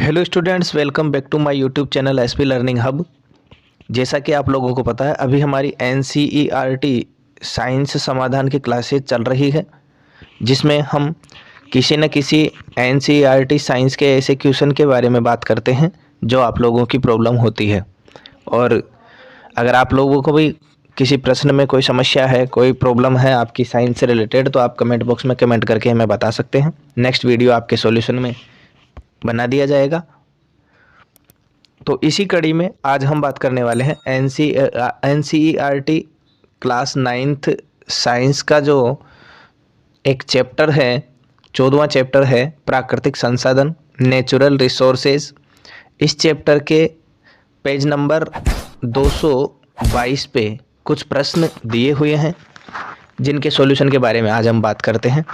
Hello students, welcome back to my YouTube channel SP learning hub. जैसा कि आप लोगों को पता है, अभी हमारी एनसीईआरटी साइंस समाधान की क्लासेज चल रही है, जिसमें हम किसी न किसी एनसीईआरटी साइंस के ऐसे क्वेश्चन के बारे में बात करते हैं जो आप लोगों की प्रॉब्लम होती है। और अगर आप लोगों को भी किसी प्रश्न में कोई समस्या है, कोई प्रॉब्लम है आपकी साइंस से रिलेटेड, तो आप कमेंट बॉक्स में कमेंट करके हमें बता सकते हैं। नेक्स्ट वीडियो आपके सॉल्यूशन में बना दिया जाएगा। तो इसी कड़ी में आज हम बात करने वाले हैं एनसीईआरटी क्लास 9th साइंस का जो एक चैप्टर है, 14वां चैप्टर है प्राकृतिक संसाधन, नेचुरल रिसोर्सेज। इस चैप्टर के पेज नंबर 222 पे कुछ प्रश्न दिए हुए हैं, जिनके सॉल्यूशन के बारे में आज हम बात करते हैं।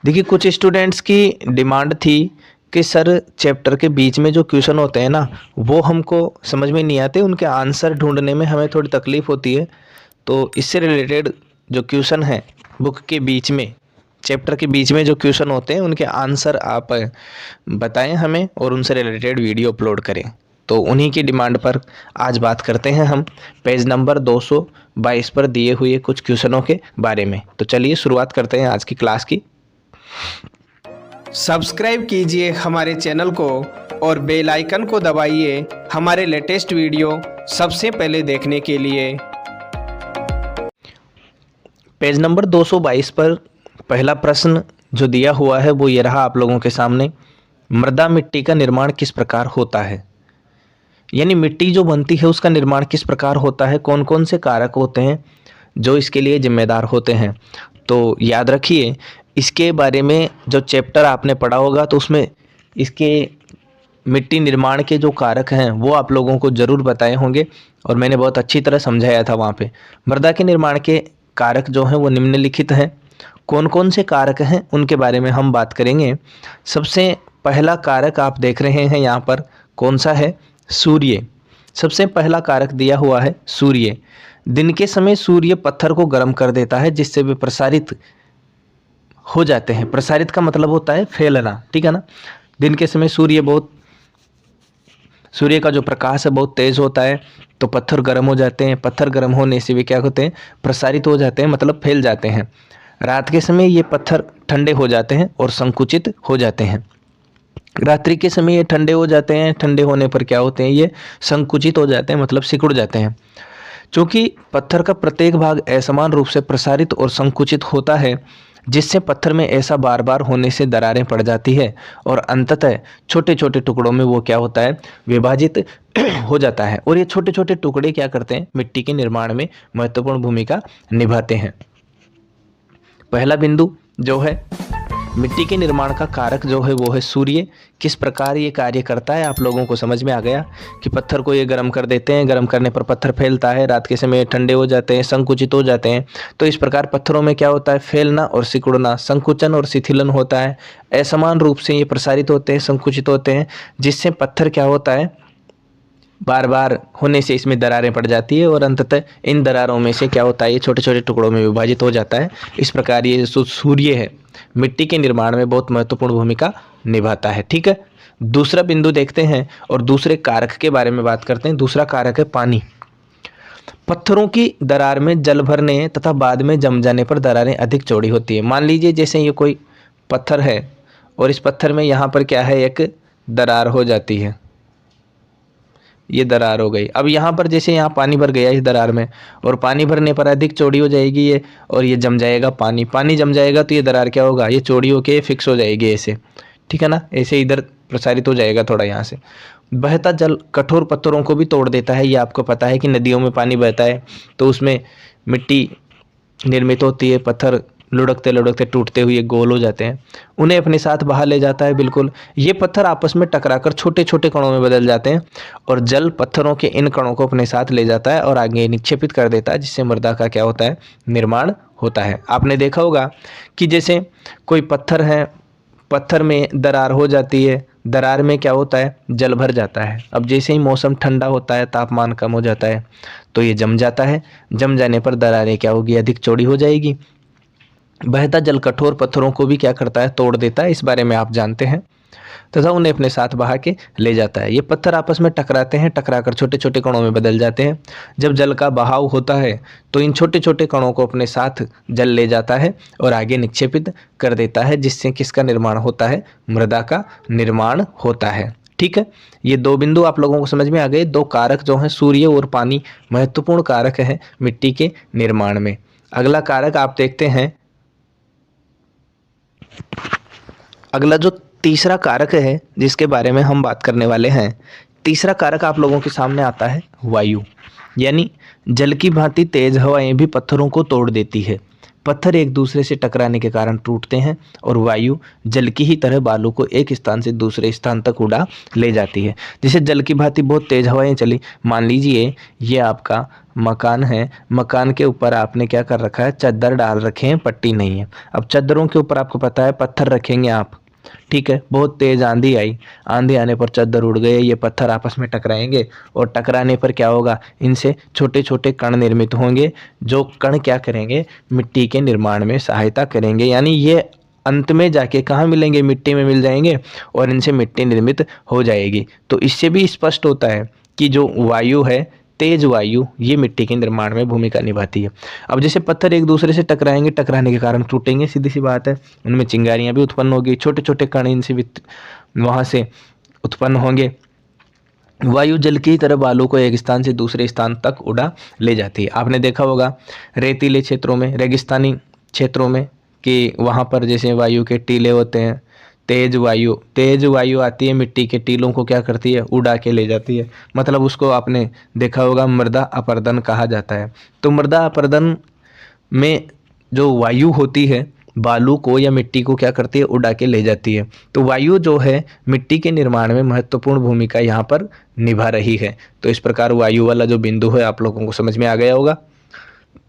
देखिए, कुछ स्टूडेंट्स की डिमांड थी कि सर चैप्टर के बीच में जो क्वेश्चन होते हैं ना, वो हमको समझ में नहीं आते, उनके आंसर ढूंढने में हमें थोड़ी तकलीफ होती है। तो इससे रिलेटेड जो क्वेश्चन है बुक के बीच में, चैप्टर के बीच में जो क्वेश्चन होते हैं, उनके आंसर आप बताएं हमें और उनसे रिलेटेड वीडियो अपलोड करें। तो उन्हीं की डिमांड पर आज बात करते हैं हम पेज नंबर 222 पर दिए हुए कुछ क्वेश्चनों के बारे में। तो चलिए शुरुआत करते हैं आज की क्लास की। सब्सक्राइब कीजिए हमारे चैनल को और बेल आइकन को दबाइए हमारे लेटेस्ट वीडियो सबसे पहले देखने के लिए। पेज नंबर 222 पर पहला प्रश्न जो दिया हुआ है वो ये रहा आप लोगों के सामने। मृदा मिट्टी का निर्माण किस प्रकार होता है? यानी मिट्टी जो बनती है उसका निर्माण किस प्रकार होता है, कौन कौन से कारक होते हैं जो इसके लिए जिम्मेदार होते हैं। तो याद रखिए, इसके बारे में जो चैप्टर आपने पढ़ा होगा तो उसमें इसके मिट्टी निर्माण के जो कारक हैं वो आप लोगों को ज़रूर बताए होंगे, और मैंने बहुत अच्छी तरह समझाया था वहाँ पे। मृदा के निर्माण के कारक जो हैं वो निम्नलिखित हैं। कौन कौन से कारक हैं उनके बारे में हम बात करेंगे। सबसे पहला कारक आप देख रहे हैं यहाँ पर, कौन सा है? सूर्य। सबसे पहला कारक दिया हुआ है सूर्य। दिन के समय सूर्य पत्थर को गर्म कर देता है, जिससे वे प्रसारित हो जाते हैं। प्रसारित का मतलब होता है फैलना, ठीक है ना। दिन के समय सूर्य का जो प्रकाश है बहुत तेज होता है, तो पत्थर गर्म हो जाते हैं। पत्थर गर्म होने से वे क्या होते हैं? प्रसारित हो जाते हैं, मतलब फैल जाते हैं। रात के समय ये पत्थर ठंडे हो जाते हैं और संकुचित हो जाते हैं। रात्रि के समय ये ठंडे हो जाते हैं, ठंडे होने पर क्या होते हैं? ये संकुचित हो जाते हैं, मतलब सिकुड़ जाते हैं। चूँकि पत्थर का प्रत्येक भाग असमान रूप से प्रसारित और संकुचित होता है, जिससे पत्थर में ऐसा बार बार होने से दरारें पड़ जाती है और अंततः छोटे छोटे टुकड़ों में वो क्या होता है? विभाजित हो जाता है। और ये छोटे छोटे टुकड़े क्या करते हैं? मिट्टी के निर्माण में महत्वपूर्ण भूमिका निभाते हैं। पहला बिंदु जो है मिट्टी के निर्माण का कारक जो है वो है सूर्य। किस प्रकार ये कार्य करता है आप लोगों को समझ में आ गया कि पत्थर को ये गर्म कर देते हैं, गर्म करने पर पत्थर फैलता है, रात के समय ठंडे हो जाते हैं, संकुचित हो जाते हैं। तो इस प्रकार पत्थरों में क्या होता है? फैलना और सिकुड़ना, संकुचन और शिथिलन होता है। असमान रूप से ये प्रसारित होते हैं, संकुचित होते हैं, जिससे पत्थर क्या होता है? बार बार होने से इसमें दरारें पड़ जाती है और अंततः इन दरारों में से क्या होता है? ये छोटे छोटे टुकड़ों में विभाजित हो जाता है। इस प्रकार ये जो सूर्य है मिट्टी के निर्माण में बहुत महत्वपूर्ण भूमिका निभाता है, ठीक है। दूसरा बिंदु देखते हैं और दूसरे कारक के बारे में बात करते हैं। दूसरा कारक है पानी। पत्थरों की दरार में जल भरने तथा बाद में जम जाने पर दरारें अधिक चौड़ी होती है। मान लीजिए जैसे ये कोई पत्थर है और इस पत्थर में यहाँ पर क्या है? एक दरार हो जाती है, ये दरार हो गई। अब यहाँ पर जैसे यहाँ पानी भर गया इस दरार में, और पानी भरने पर अधिक चौड़ी हो जाएगी ये, और ये जम जाएगा पानी जम जाएगा, तो ये दरार क्या होगा? ये चौड़ी होके फिक्स हो जाएगी ऐसे, ठीक है ना। ऐसे इधर प्रसारित हो जाएगा थोड़ा यहाँ से। बहता जल कठोर पत्थरों को भी तोड़ देता है। ये आपको पता है कि नदियों में पानी बहता है तो उसमें मिट्टी निर्मित होती है, पत्थर लुढ़कते लुढ़कते टूटते हुए गोल हो जाते हैं, उन्हें अपने साथ बहा ले जाता है। बिल्कुल, ये पत्थर आपस में टकराकर छोटे छोटे कणों में बदल जाते हैं और जल पत्थरों के इन कणों को अपने साथ ले जाता है और आगे निक्षेपित कर देता है, जिससे मृदा का क्या होता है? निर्माण होता है। आपने देखा होगा कि जैसे कोई पत्थर है, पत्थर में दरार हो जाती है, दरार में क्या होता है? जल भर जाता है। अब जैसे ही मौसम ठंडा होता है, तापमान कम हो जाता है, तो ये जम जाता है। जम जाने पर दरारें क्या होगी? अधिक चौड़ी हो जाएगी। बहता जल कठोर पत्थरों को भी क्या करता है? तोड़ देता है। इस बारे में आप जानते हैं। तथा उन्हें अपने साथ बहा के ले जाता है। ये पत्थर आपस में टकराते हैं, टकराकर छोटे छोटे कणों में बदल जाते हैं। जब जल का बहाव होता है तो इन छोटे छोटे कणों को अपने साथ जल ले जाता है और आगे निक्षेपित कर देता है, जिससे किसका निर्माण होता है? मृदा का निर्माण होता है। ठीक है, ये दो बिंदु आप लोगों को समझ में आ गए। दो कारक जो हैं सूर्य और पानी महत्वपूर्ण कारक है मिट्टी के निर्माण में। अगला कारक आप देखते हैं, अगला जो तीसरा कारक है जिसके बारे में हम बात करने वाले हैं, तीसरा कारक आप लोगों के सामने आता है वायु। यानी जल की भांति तेज हवाएं भी पत्थरों को तोड़ देती है। पत्थर एक दूसरे से टकराने के कारण टूटते हैं और वायु जल की ही तरह बालू को एक स्थान से दूसरे स्थान तक उड़ा ले जाती है। जैसे जल की भांति बहुत तेज हवाएं चली, मान लीजिए ये आपका मकान है, मकान के ऊपर आपने क्या कर रखा है? चादर डाल रखे हैं, पट्टी नहीं है। अब चादरों के ऊपर आपको पता है पत्थर रखेंगे आप, ठीक है, बहुत तेज आंधी आई, आंधी आने पर चादर उड़ गए, ये पत्थर आपस में टकराएंगे और टकराने पर क्या होगा? इनसे छोटे छोटे कण निर्मित होंगे, जो कण क्या करेंगे? मिट्टी के निर्माण में सहायता करेंगे। यानी ये अंत में जाके कहाँ मिलेंगे? मिट्टी में मिल जाएंगे और इनसे मिट्टी निर्मित हो जाएगी। तो इससे भी स्पष्ट होता है कि जो वायु है, तेज वायु, ये मिट्टी के निर्माण में भूमिका निभाती है। अब जैसे पत्थर एक दूसरे से टकराएंगे, टकराने के कारण टूटेंगे, सीधी सी बात है, उनमें चिंगारियां भी उत्पन्न होगी, छोटे छोटे कण इनसे भी वहां से उत्पन्न होंगे। वायु जल की तरह बालू को एक स्थान से दूसरे स्थान तक उड़ा ले जाती है। आपने देखा होगा रेतीले क्षेत्रों में, रेगिस्तानी क्षेत्रों में, कि वहाँ पर जैसे वायु के टीले होते हैं, तेज वायु आती है, मिट्टी के टीलों को क्या करती है? उड़ा के ले जाती है। मतलब उसको आपने देखा होगा मृदा अपरदन कहा जाता है। तो मृदा अपरदन में जो वायु होती है बालू को या मिट्टी को क्या करती है? उड़ा के ले जाती है। तो वायु जो है मिट्टी के निर्माण में महत्वपूर्ण भूमिका यहाँ पर निभा रही है। तो इस प्रकार वायु वाला जो बिंदु है आप लोगों को समझ में आ गया होगा।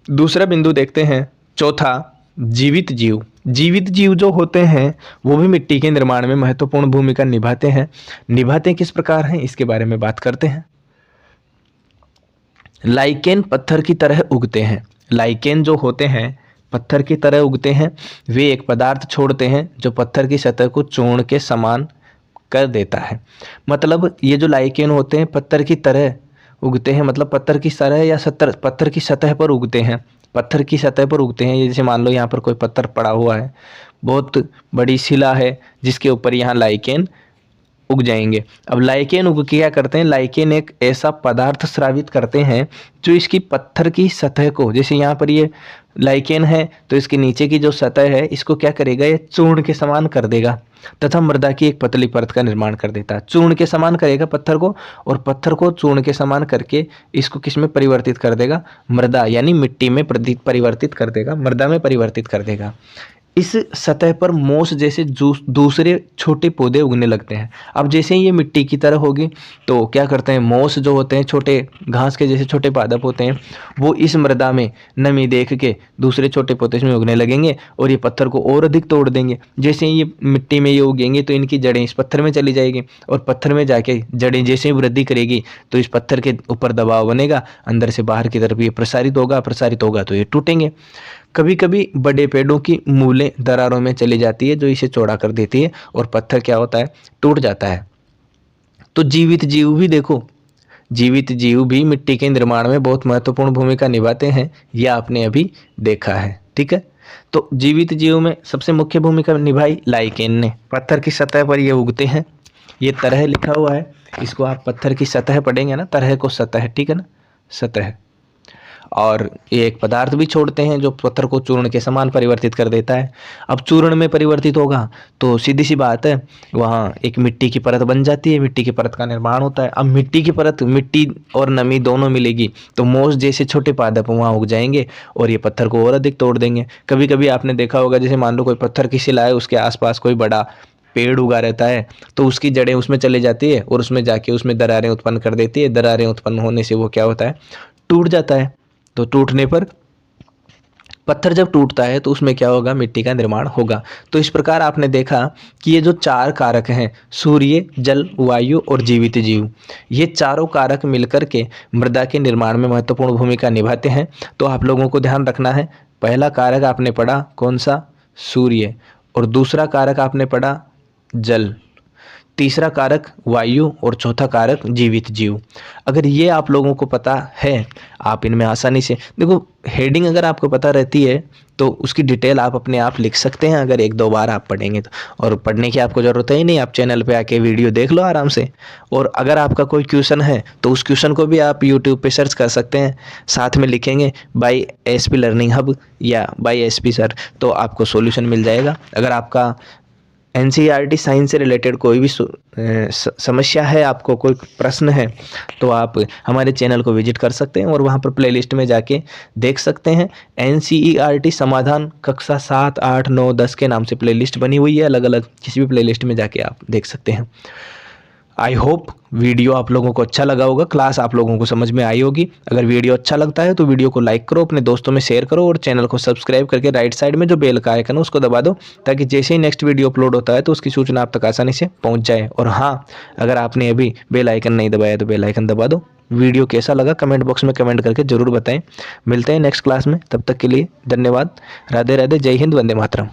दूसरा बिंदु देखते हैं, चौथा, जीवित जीव। जीवित जीव जो होते हैं वो भी मिट्टी के निर्माण में महत्वपूर्ण भूमिका निभाते हैं। निभाते किस प्रकार हैं, इसके बारे में बात करते हैं। लाइकेन पत्थर की तरह उगते हैं। लाइकेन जो होते हैं पत्थर की तरह उगते हैं। वे एक पदार्थ छोड़ते हैं जो पत्थर की सतह को चूर्ण के समान कर देता है। मतलब ये जो लाइकेन होते हैं पत्थर की तरह उगते हैं, मतलब पत्थर की तरह या पत्थर की सतह पर उगते हैं। पत्थर की सतह पर उगते हैं। जैसे मान लो यहाँ पर कोई पत्थर पड़ा हुआ है, बहुत बड़ी शिला है जिसके ऊपर यहाँ लाइकेन उग जाएंगे। अब लाइकेन उग के क्या करते हैं? लाइकेन एक ऐसा पदार्थ स्रावित करते हैं जो इसकी पत्थर की सतह को, जैसे यहाँ पर ये लाइकेन है तो इसके नीचे की जो सतह है इसको क्या करेगा? ये चूर्ण के समान कर देगा तथा मृदा की एक पतली परत का निर्माण कर देता है। चूर्ण के समान करेगा पत्थर को, और पत्थर को चूर्ण के समान करके इसको किस में परिवर्तित कर देगा? मृदा यानी मिट्टी में परिवर्तित कर देगा, मृदा में परिवर्तित कर देगा। इस सतह पर मोस जैसे दूसरे छोटे पौधे उगने लगते हैं। अब जैसे ही ये मिट्टी की तरह होगी तो क्या करते हैं? मोस जो होते हैं, छोटे घास के जैसे छोटे पादप होते हैं, वो इस मृदा में नमी देख के दूसरे छोटे पौधे इसमें उगने लगेंगे और ये पत्थर को और अधिक तोड़ देंगे। जैसे ही ये मिट्टी में ये उगेंगे तो इनकी जड़ें इस पत्थर में चली जाएगी और पत्थर में जाके जड़ें जैसे ही वृद्धि करेगी तो इस पत्थर के ऊपर दबाव बनेगा, अंदर से बाहर की तरफ ये प्रसारित होगा तो ये टूटेंगे। कभी कभी बड़े पेड़ों की मूलें दरारों में चली जाती है जो इसे चौड़ा कर देती है और पत्थर क्या होता है? टूट जाता है। तो जीवित जीव भी देखो, जीवित जीव भी मिट्टी के निर्माण में बहुत महत्वपूर्ण भूमिका निभाते हैं, यह आपने अभी देखा है। ठीक है, तो जीवित जीव में सबसे मुख्य भूमिका निभाई लाइकेन ने। पत्थर की सतह पर ये उगते हैं। ये तरह लिखा हुआ है, इसको आप पत्थर की सतह पढ़ेंगे ना, तरह को सतह, ठीक है ना, सतह। और ये एक पदार्थ भी छोड़ते हैं जो पत्थर को चूर्ण के समान परिवर्तित कर देता है। अब चूर्ण में परिवर्तित होगा तो सीधी सी बात है वहाँ एक मिट्टी की परत बन जाती है, मिट्टी की परत का निर्माण होता है। अब मिट्टी की परत, मिट्टी और नमी दोनों मिलेगी तो मोस जैसे छोटे पादप वहाँ उग जाएंगे और ये पत्थर को और अधिक तोड़ देंगे। कभी कभी आपने देखा होगा, जैसे मान लो कोई पत्थर की शिला है, उसके आसपास कोई बड़ा पेड़ उगा रहता है तो उसकी जड़ें उसमें चली जाती है और उसमें जाके उसमें दरारें उत्पन्न कर देती है। दरारें उत्पन्न होने से वो क्या होता है? टूट जाता है। तो टूटने पर, पत्थर जब टूटता है तो उसमें क्या होगा? मिट्टी का निर्माण होगा। तो इस प्रकार आपने देखा कि ये जो चार कारक हैं, सूर्य, जल, वायु और जीवित जीव, ये चारों कारक मिलकर के मृदा के निर्माण में महत्वपूर्ण भूमिका निभाते हैं। तो आप लोगों को ध्यान रखना है, पहला कारक आपने पढ़ा कौन सा? सूर्य। और दूसरा कारक आपने पढ़ा जल। तीसरा कारक वायु और चौथा कारक जीवित जीव। अगर ये आप लोगों को पता है, आप इनमें आसानी से देखो, हेडिंग अगर आपको पता रहती है तो उसकी डिटेल आप अपने आप लिख सकते हैं अगर 1-2 बार आप पढ़ेंगे तो। और पढ़ने की आपको ज़रूरत है ही नहीं, आप चैनल पे आके वीडियो देख लो आराम से। और अगर आपका कोई क्वेश्चन है तो उस क्वेश्चन को भी आप यूट्यूब पे सर्च कर सकते हैं, साथ में लिखेंगे बाय एसपी लर्निंग हब या बाय एसपी सर, तो आपको सॉल्यूशन मिल जाएगा। अगर आपका एनसीईआरटी साइंस से रिलेटेड कोई भी समस्या है, आपको कोई प्रश्न है, तो आप हमारे चैनल को विजिट कर सकते हैं और वहाँ पर प्लेलिस्ट में जाके देख सकते हैं। एनसीईआरटी समाधान कक्षा 7, 8, 9, 10 के नाम से प्लेलिस्ट बनी हुई है अलग अलग, किसी भी प्लेलिस्ट में जाके आप देख सकते हैं। आई होप वीडियो आप लोगों को अच्छा लगा होगा, क्लास आप लोगों को समझ में आई होगी। अगर वीडियो अच्छा लगता है तो वीडियो को लाइक करो, अपने दोस्तों में शेयर करो और चैनल को सब्सक्राइब करके राइट साइड में जो बेल का आइकन है उसको दबा दो, ताकि जैसे ही नेक्स्ट वीडियो अपलोड होता है तो उसकी सूचना आप तक आसानी से पहुंच जाए। और हाँ, अगर आपने अभी बेल आइकन नहीं दबाया तो बेल आइकन दबा दो। वीडियो कैसा लगा कमेंट बॉक्स में कमेंट करके ज़रूर बताएं। मिलते हैं नेक्स्ट क्लास में, तब तक के लिए धन्यवाद। राधे राधे, जय हिंद, वंदे मातरम।